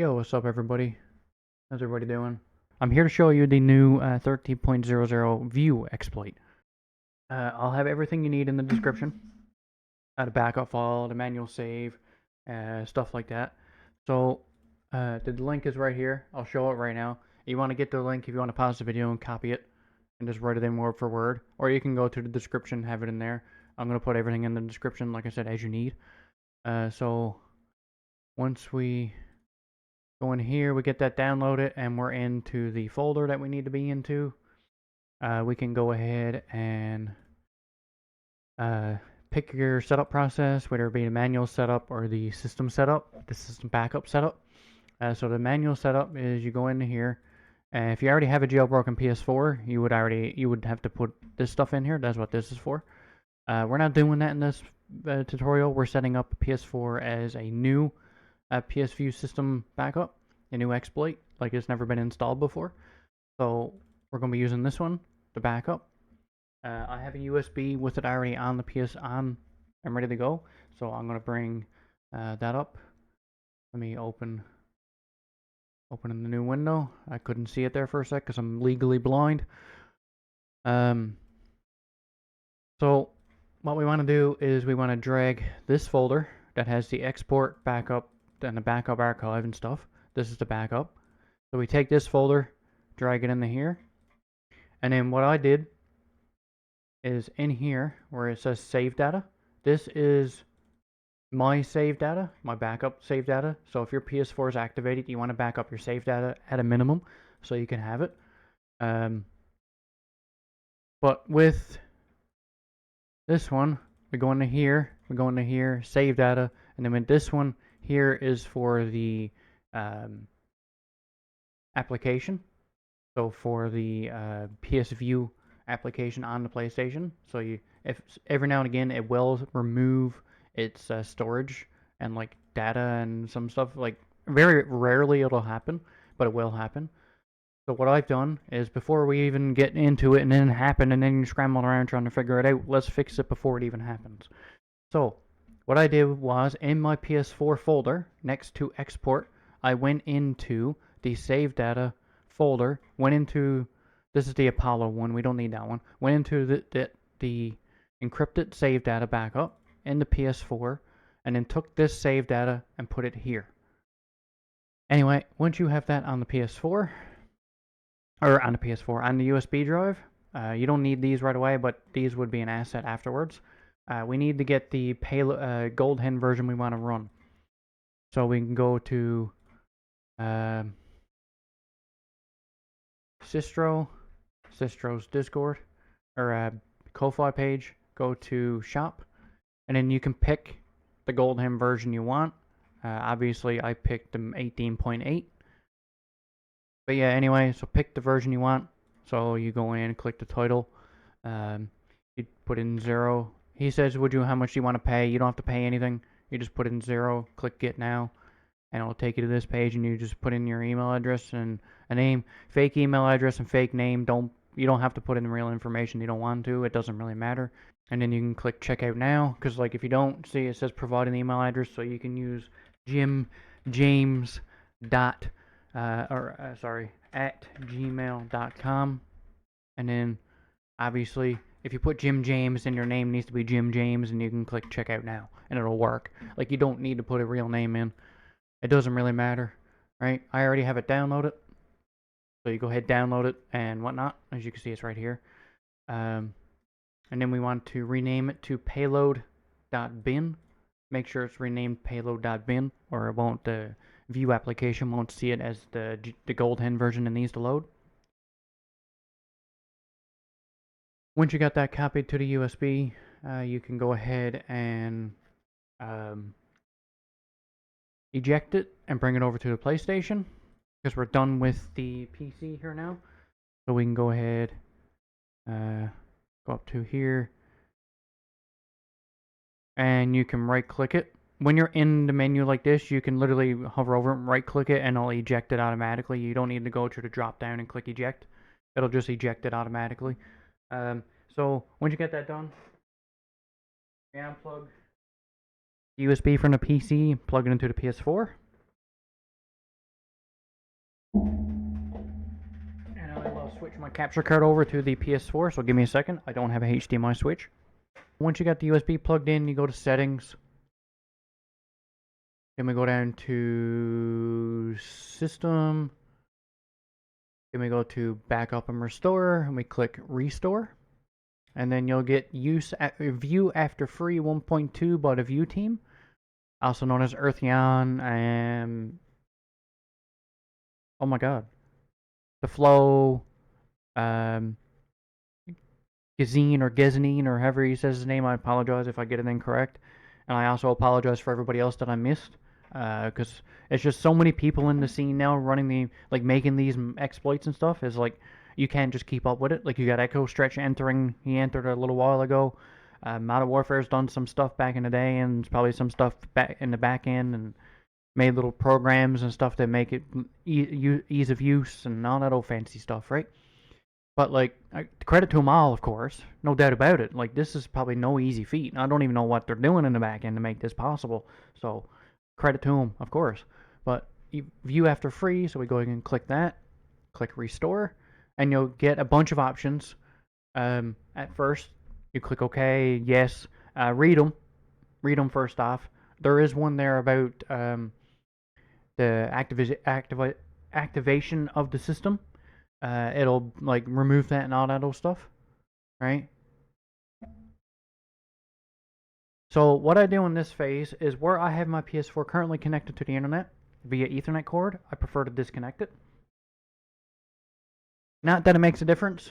Yo, what's up everybody? How's everybody doing? I'm here to show you the new 13.00 view exploit. I'll have everything you need in the description. The backup file, the manual save, stuff like that. So the link is right here. I'll show it right now. You want to get the link if you want to pause the video and copy it and just write it in word for word. Or you can go to the description, have it in there. I'm going to put everything in the description, like I said, as you need. So once we go in here, we get that downloaded, and we're into the folder that we need to be into. We can go ahead and pick your setup process, whether it be the manual setup or the system setup, the system backup setup. So the manual setup is you go into here, and if you already have a jailbroken PS4, you would have to put this stuff in here. That's what this is for. We're not doing that in this tutorial. We're setting up PS4 as a new PS View system backup, a new exploit, like it's never been installed before. So we're going to be using this one, the backup. I have a USB with it already on the PS on. I'm ready to go. So I'm going to bring that up. Let me open in the new window. I couldn't see it there for a sec because I'm legally blind. So what we want to do is we want to drag this folder that has the export, backup, and the backup archive and stuff. This is the backup. So we take this folder, drag it into here, and then what I did is in here where it says save data, this is my save data, my backup save data. So if your PS4 is activated, you want to back up your save data at a minimum so you can have it. But with this one, we go into here, save data, and then with this one here is for the application. So for the PS View application on the PlayStation. So if every now and again it will remove its storage and like data and some stuff. Like very rarely it'll happen, but it will happen. So what I've done is before we even get into it and then it happened and then you're scrambling around trying to figure it out, let's fix it before it even happens. So what I did was in my PS4 folder next to export, I went into the save data folder, went into, this is the Apollo one, we don't need that one, went into the encrypted save data backup in the PS4, and then took this save data and put it here. Anyway, once you have that on the PS4, or on the PS4, on the USB drive, you don't need these right away, but these would be an asset afterwards. We need to get the payload, gold hen version we want to run. So we can go to Sistro's Discord, or Ko-Fi page, go to shop, and then you can pick the gold hen version you want. Obviously, I picked the 18.8. But yeah, anyway, so pick the version you want. So you go in, click the title. You put in 0. He says, how much do you want to pay? You don't have to pay anything. You just put in 0, click get now, and it'll take you to this page, and you just put in your email address and a name, fake email address and fake name. You don't have to put in real information you don't want to. It doesn't really matter. And then you can click checkout now, because like if you don't see, it says provide an email address, so you can use at gmail.com, and then obviously if you put Jim James, then your name needs to be Jim James, and you can click checkout now and it'll work. Like you don't need to put a real name in. It doesn't really matter, right? I already have it downloaded, so you go ahead, download it and whatnot. As you can see, it's right here. And then we want to rename it to payload.bin. Make sure it's renamed payload.bin, or it won't, the view application won't see it as the gold hen version it needs to load. Once you got that copied to the USB, you can go ahead and eject it and bring it over to the PlayStation, because we're done with the PC here now. So we can go ahead, go up to here, and you can right click it. When you're in the menu like this, you can literally hover over it and right click it and it'll eject it automatically. You don't need to go to the drop down and click eject. It'll just eject it automatically. So once you get that done, you unplug USB from the PC, plug it into the PS4. switch my capture card over to the PS4, so give me a second. I don't have a HDMI switch. Once you got the USB plugged in, you go to settings. Then we go down to system. Then we go to backup and restore, and we click restore. And then you'll get view after free 1.2 by the view team, also known as Earthyan and oh my god, the Flow, Gazine or Gezinine or however he says his name. I apologize if I get it incorrect, and I also apologize for everybody else that I missed, because it's just so many people in the scene now running making these exploits and stuff. Is like you can't just keep up with it. Like you got Echo Stretch entering. He entered a little while ago. Modern Warfare's done some stuff back in the day, and probably some stuff back in the back end, and made little programs and stuff that make it ease of use and all that old fancy stuff, right? But like, credit to them all, of course, no doubt about it. Like this is probably no easy feat. I don't even know what they're doing in the back end to make this possible. So credit to them, of course. But view after free, so we go ahead and click that, click restore, and you'll get a bunch of options. At first, you click OK, yes, read them first off. There is one there about the activation of the system. It'll like remove that and all that old stuff, right? So what I do in this phase is where I have my PS4 currently connected to the internet via Ethernet cord, I prefer to disconnect it. Not that it makes a difference,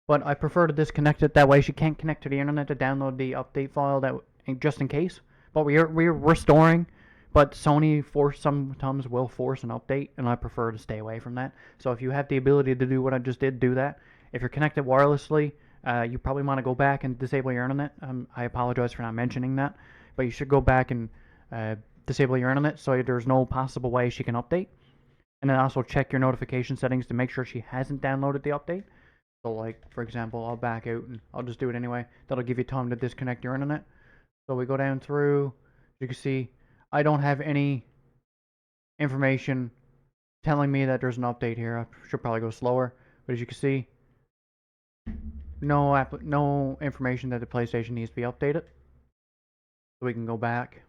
but I prefer to disconnect it. That way she can't connect to the internet to download the update file, that just in case. But we're restoring, but Sony sometimes will force an update, and I prefer to stay away from that. So if you have the ability to do what I just did, do that. If you're connected wirelessly, you probably want to go back and disable your internet. I apologize for not mentioning that, but you should go back and disable your internet so there's no possible way she can update. And then also check your notification settings to make sure she hasn't downloaded the update. So like, for example, I'll back out and I'll just do it anyway. That'll give you time to disconnect your internet. So we go down through, you can see I don't have any information telling me that there's an update here. I should probably go slower, but as you can see, no information that the PlayStation needs to be updated. So we can go back.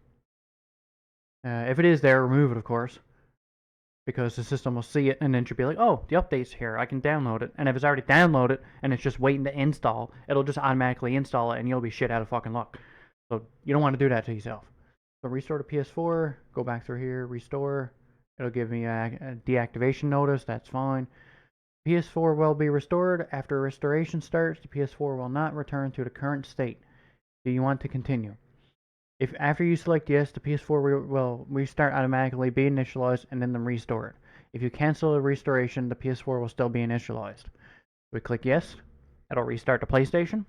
If it is there, remove it, of course, because the system will see it and then she'll be like, oh, the update's here, I can download it. And if it's already downloaded and it's just waiting to install, it'll just automatically install it and you'll be shit out of fucking luck. So you don't want to do that to yourself. So restore to PS4, go back through here, restore. It'll give me a deactivation notice, that's fine. PS4 will be restored. After restoration starts, the PS4 will not return to the current state. Do you want to continue? If after you select yes, the PS4 will restart automatically, be initialized, and then restored. If you cancel the restoration, the PS4 will still be initialized. We click yes. It'll restart the PlayStation.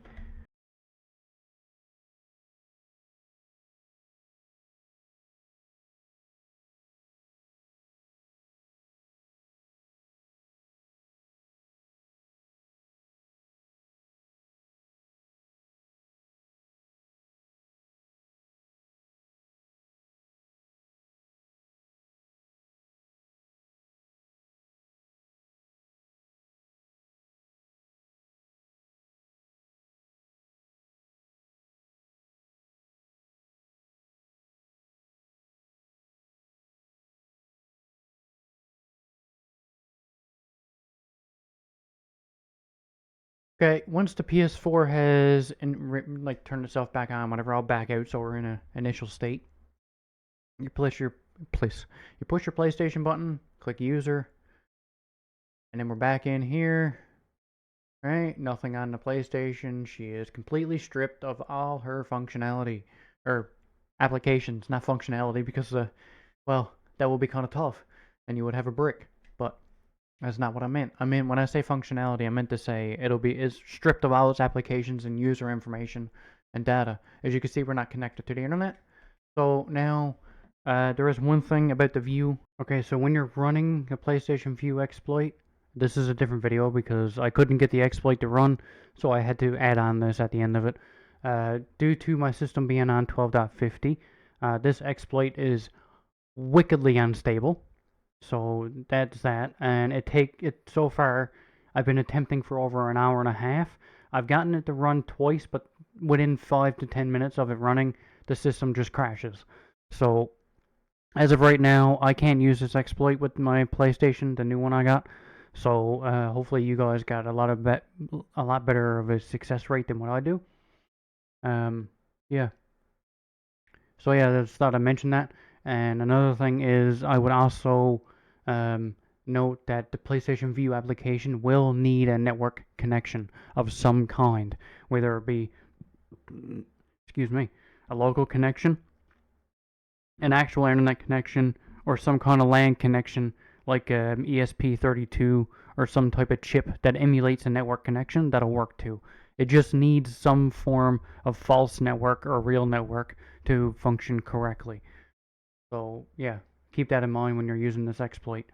Okay, once the PS4 has turned itself back on, whatever, I'll back out so we're in an initial state. You push your PlayStation button, click user, and then we're back in here. Right, nothing on the PlayStation. She is completely stripped of all her functionality or applications, not functionality, because well, that will be kind of tough, and you would have a brick. But that's not what I meant. I mean, when I say functionality, I meant to say is stripped of all its applications and user information and data. As you can see, we're not connected to the internet. So now, there is one thing about the view. Okay, so when you're running a PlayStation View exploit, this is a different video because I couldn't get the exploit to run, so I had to add on this at the end of it. Due to my system being on 12.50, this exploit is wickedly unstable. So that's that, and it so far I've been attempting for over an hour and a half. I've gotten it to run twice, but within 5 to 10 minutes of it running, the system just crashes. So as of right now, I can't use this exploit with my PlayStation, the new one I got. So hopefully you guys got a lot better of a success rate than what I do. Um, yeah. So yeah, I just thought I'd mention that. And another thing is, I would also um, note that the PlayStation View application will need a network connection of some kind, whether it be, excuse me, a local connection, an actual internet connection, or some kind of LAN connection like ESP32 or some type of chip that emulates a network connection that'll work too. It just needs some form of false network or real network to function correctly. So yeah, keep that in mind when you're using this exploit.